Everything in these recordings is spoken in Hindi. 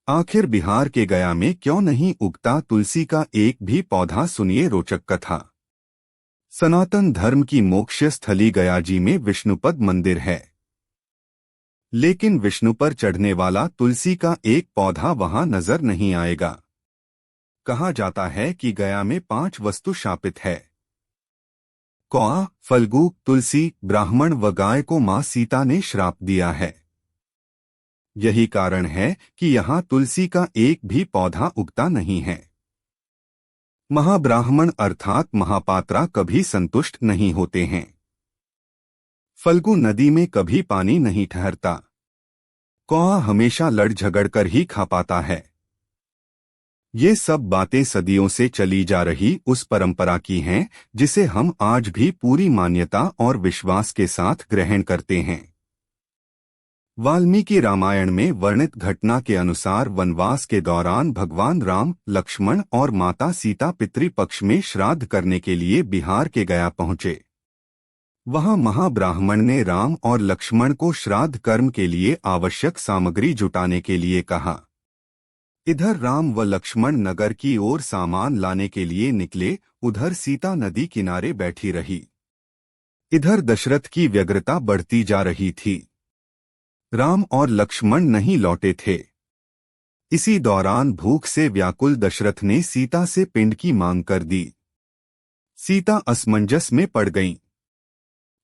आखिर बिहार के गया में क्यों नहीं उगता तुलसी का एक भी पौधा? सुनिए रोचक कथा। सनातन धर्म की मोक्ष स्थली गया जी में विष्णुपद मंदिर है, लेकिन विष्णु पर चढ़ने वाला तुलसी का एक पौधा वहां नजर नहीं आएगा। कहा जाता है कि गया में 5 वस्तु शापित है: कौआ, फल्गु, तुलसी, ब्राह्मण व गाय को मां सीता ने श्राप दिया है। यही कारण है कि यहाँ तुलसी का एक भी पौधा उगता नहीं है। महाब्राह्मण अर्थात महापात्रा कभी संतुष्ट नहीं होते हैं। फल्गु नदी में कभी पानी नहीं ठहरता। कौआ हमेशा लड़ झगड़ कर ही खा पाता है। ये सब बातें सदियों से चली जा रही उस परंपरा की हैं जिसे हम आज भी पूरी मान्यता और विश्वास के साथ ग्रहण करते हैं। वाल्मीकि रामायण में वर्णित घटना के अनुसार वनवास के दौरान भगवान राम, लक्ष्मण और माता सीता पितृपक्ष में श्राद्ध करने के लिए बिहार के गया पहुंचे। वहां महाब्राह्मण ने राम और लक्ष्मण को श्राद्ध कर्म के लिए आवश्यक सामग्री जुटाने के लिए कहा। इधर राम व लक्ष्मण नगर की ओर सामान लाने के लिए निकले, उधर सीता नदी किनारे बैठी रही। इधर दशरथ की व्यग्रता बढ़ती जा रही थी। राम और लक्ष्मण नहीं लौटे थे। इसी दौरान भूख से व्याकुल दशरथ ने सीता से पिंड की मांग कर दी। सीता असमंजस में पड़ गईं।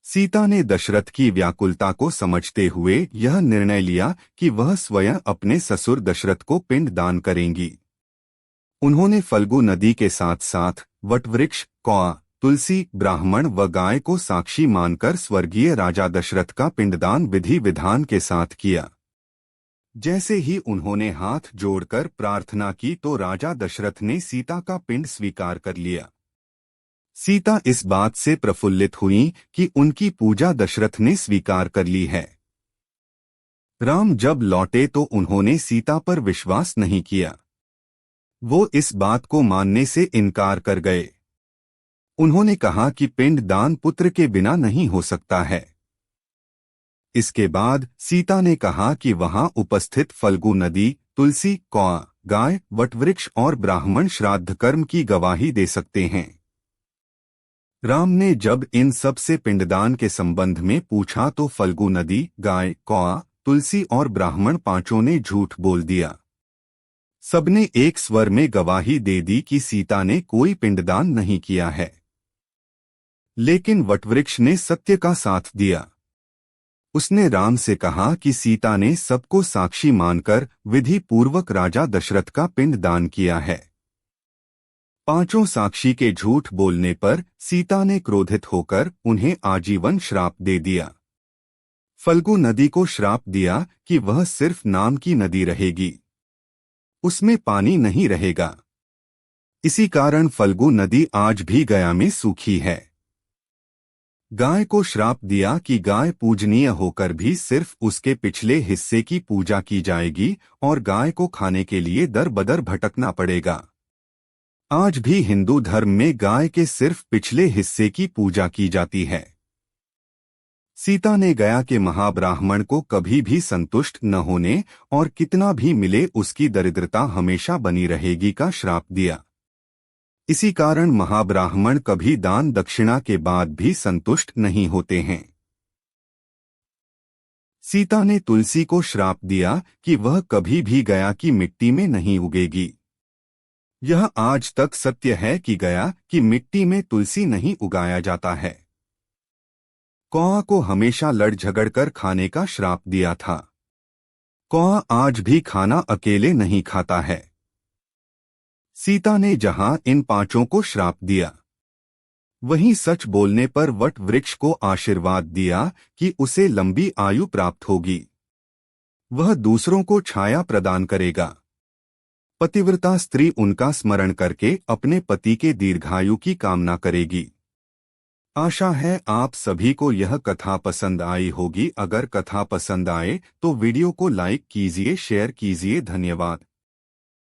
सीता ने दशरथ की व्याकुलता को समझते हुए यह निर्णय लिया कि वह स्वयं अपने ससुर दशरथ को पिंड दान करेंगी। उन्होंने फल्गु नदी के साथ साथ वटवृक्ष, कौआ, तुलसी, ब्राह्मण व गाय को साक्षी मानकर स्वर्गीय राजा दशरथ का पिंडदान विधि विधान के साथ किया। जैसे ही उन्होंने हाथ जोड़कर प्रार्थना की तो राजा दशरथ ने सीता का पिंड स्वीकार कर लिया। सीता इस बात से प्रफुल्लित हुई कि उनकी पूजा दशरथ ने स्वीकार कर ली है। राम जब लौटे तो उन्होंने सीता पर विश्वास नहीं किया। वो इस बात को मानने से इनकार कर गए। उन्होंने कहा कि पिंड दान पुत्र के बिना नहीं हो सकता है। इसके बाद सीता ने कहा कि वहां उपस्थित फल्गु नदी, तुलसी, कौआ, गाय, वटवृक्ष और ब्राह्मण श्राद्ध कर्म की गवाही दे सकते हैं। राम ने जब इन सब से पिंडदान के संबंध में पूछा तो फल्गु नदी, गाय, कौआ, तुलसी और ब्राह्मण पांचों ने झूठ बोल दिया। सबने एक स्वर में गवाही दे दी कि सीता ने कोई पिंडदान नहीं किया है। लेकिन वटवृक्ष ने सत्य का साथ दिया। उसने राम से कहा कि सीता ने सबको साक्षी मानकर विधि पूर्वक राजा दशरथ का पिंड दान किया है। पांचों साक्षी के झूठ बोलने पर सीता ने क्रोधित होकर उन्हें आजीवन श्राप दे दिया। फल्गु नदी को श्राप दिया कि वह सिर्फ नाम की नदी रहेगी, उसमें पानी नहीं रहेगा। इसी कारण फल्गु नदी आज भी गया में सूखी है। गाय को श्राप दिया कि गाय पूजनीय होकर भी सिर्फ उसके पिछले हिस्से की पूजा की जाएगी और गाय को खाने के लिए दर बदर भटकना पड़ेगा। आज भी हिंदू धर्म में गाय के सिर्फ पिछले हिस्से की पूजा की जाती है। सीता ने गया के महाब्राह्मण को कभी भी संतुष्ट न होने और कितना भी मिले उसकी दरिद्रता हमेशा बनी रहेगी का श्राप दिया। इसी कारण महाब्राह्मण कभी दान दक्षिणा के बाद भी संतुष्ट नहीं होते हैं। सीता ने तुलसी को श्राप दिया कि वह कभी भी गया की मिट्टी में नहीं उगेगी। यह आज तक सत्य है कि गया की मिट्टी में तुलसी नहीं उगाया जाता है। कौआ को हमेशा लड़ झगड़ कर खाने का श्राप दिया था। कौआ आज भी खाना अकेले नहीं खाता है। सीता ने जहां इन पांचों को श्राप दिया, वहीं सच बोलने पर वट वृक्ष को आशीर्वाद दिया कि उसे लंबी आयु प्राप्त होगी। वह दूसरों को छाया प्रदान करेगा। पतिव्रता स्त्री उनका स्मरण करके अपने पति के दीर्घायु की कामना करेगी। आशा है आप सभी को यह कथा पसंद आई होगी। अगर कथा पसंद आए तो वीडियो को लाइक कीजिए, शेयर कीजिए। धन्यवाद।